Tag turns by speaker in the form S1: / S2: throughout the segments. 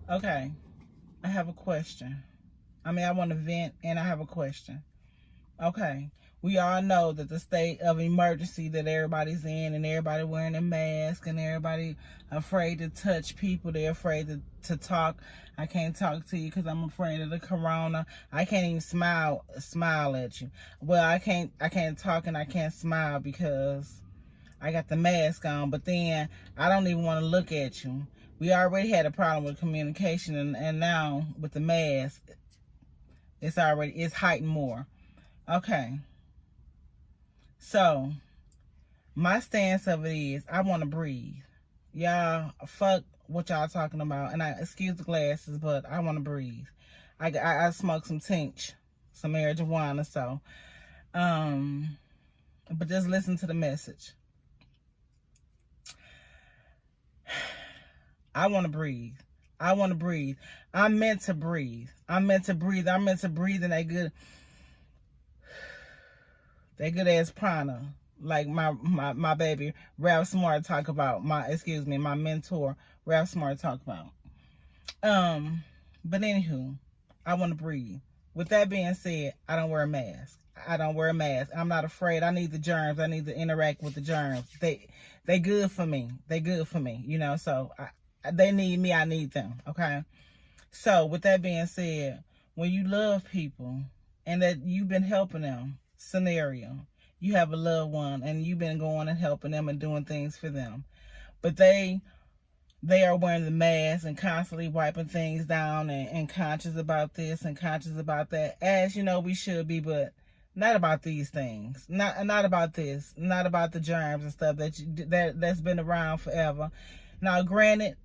S1: Okay, I have a question. I want to vent and I have a question. Okay, we all know that the state of emergency that everybody's in, and everybody wearing a mask, and everybody afraid to touch people. They're afraid to talk. I can't talk to you because I'm afraid of the corona. I can't even smile at you. Well, I can't talk and I can't smile because I got the mask on. But then I don't even want to look at you. We already had a problem with communication, and now with the mask, it's heightened more. Okay, so my stance of it is I want to breathe. Y'all, fuck what y'all talking about. And I excuse the glasses, but I want to breathe. I smoke some tinch, some marijuana, so but just listen to the message. I want to breathe. I want to breathe. I'm meant to breathe. I'm meant to breathe. I'm meant to breathe in that good ass prana. Like my baby Ralph Smart talk about. My mentor Ralph Smart talk about. But anywho, I want to breathe. With that being said, I don't wear a mask. I'm not afraid. I need the germs. I need to interact with the germs. They good for me. You know, so they need me. I need them. Okay. So with that being said, when you love people and that you've been helping them, scenario, you have a loved one and you've been going and helping them and doing things for them, but they are wearing the mask and constantly wiping things down and conscious about this and conscious about that, as you know we should be, but not about these things, not about this, not about the germs and stuff that's been around forever. Now granted,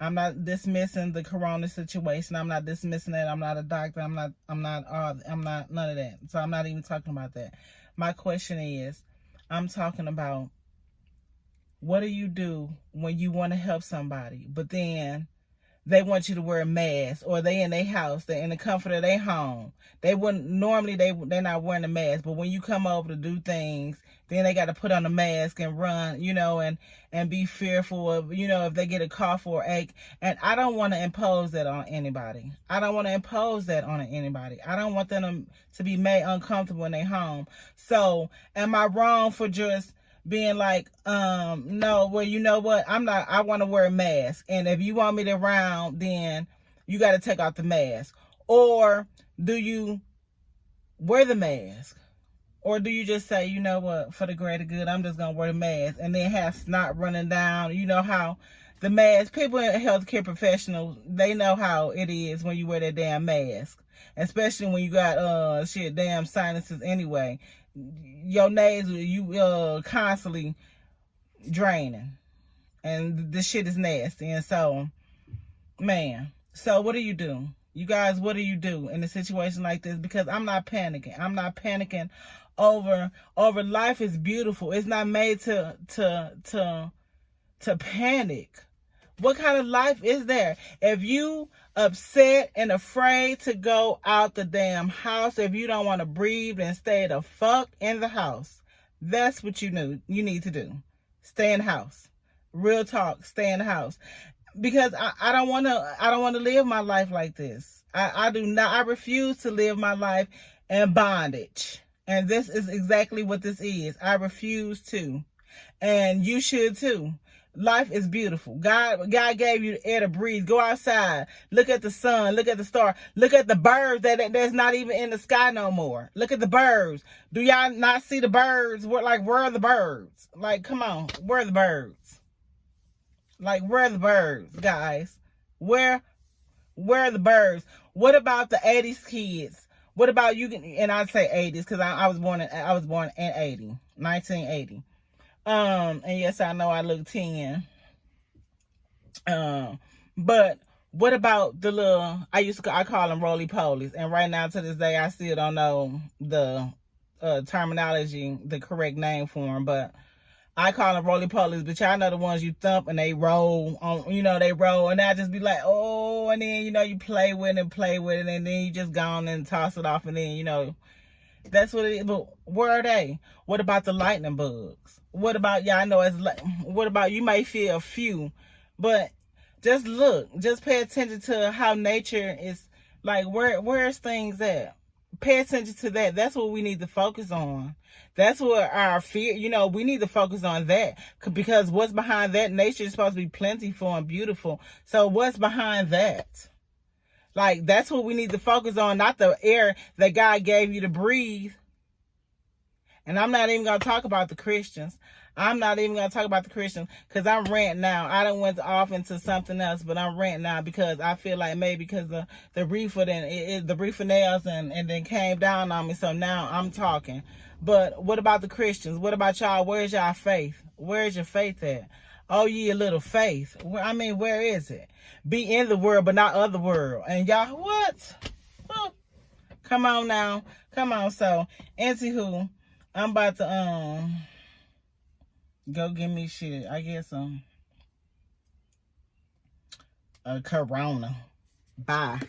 S1: I'm not dismissing the corona situation. I'm not dismissing that. I'm not a doctor. I'm not none of that. So I'm not even talking about that. My question is, I'm talking about, what do you do when you want to help somebody, but then they want you to wear a mask, or they in their house, they're in the comfort of their home. They're not wearing a mask, but when you come over to do things, then they got to put on a mask and run, you know, and be fearful of, you know, if they get a cough or ache. And I don't want to impose that on anybody. I don't want them to be made uncomfortable in their home. So am I wrong for just being like, no, well, you know what? I want to wear a mask. And if you want me to round, then you got to take off the mask. Or do you wear the mask? Or do you just say, you know what, for the greater good, I'm just going to wear the mask, and then have snot running down? You know how the mask, people in healthcare professionals, they know how it is when you wear that damn mask. Especially when you got, damn sinuses anyway. Your nasal, you constantly draining, and this shit is nasty. And so, man, so what do you do, you guys? What do you do in a situation like this? Because I'm not panicking over life is beautiful. It's not made to panic. What kind of life is there if you upset and afraid to go out the damn house? If you don't want to breathe and stay the fuck in the house, that's what you need to do. Stay in the house. Real talk, stay in the house. Because I don't want to live my life like this. I do not. I refuse to live my life in bondage. And this is exactly what this is. I refuse to. And you should too. Life is beautiful. God gave you the air to breathe. Go outside. Look at the sun. Look at the star. Look at the birds that's not even in the sky no more. Look at the birds. Do y'all not see the birds? Where are the birds? Like, come on. Where are the birds? Like, where are the birds, guys? Where are the birds? What about the 80s kids? What about you? And I say 80s because I was born in 1980. And yes, I know I look 10. But what about the little, I call them roly-polies. And right now, to this day, I still don't know the terminology, the correct name for them. But I call them roly-polies. But y'all know the ones you thump and they roll on, they roll. And I just be like, oh, and then, you play with it. And then you just go on and toss it off. And then, that's what it is. But where are they? What about the lightning bugs? What about, what about, you may feel a few, but Just look. Just pay attention to how nature is, like, where's things at? Pay attention to that. That's what we need to focus on. That's what our fear, we need to focus on that. Because what's behind that? Nature is supposed to be plentiful and beautiful. So what's behind that? Like, that's what we need to focus on, not the air that God gave you to breathe. And I'm not even going to talk about the Christians. I'm not even going to talk about the Christians because I'm ranting now. I done went off into something else, but I'm ranting now because I feel like maybe because the reefer the reefer nails and then came down on me. So now I'm talking. But what about the Christians? What about y'all? Where's y'all faith? Where's your faith at? Oh, ye a little faith. I mean, where is it? Be in the world, but not of the world. And y'all, what? Well, come on now. Come on. So, anywho, I'm about to go give me shit. I guess a Corona. Bye.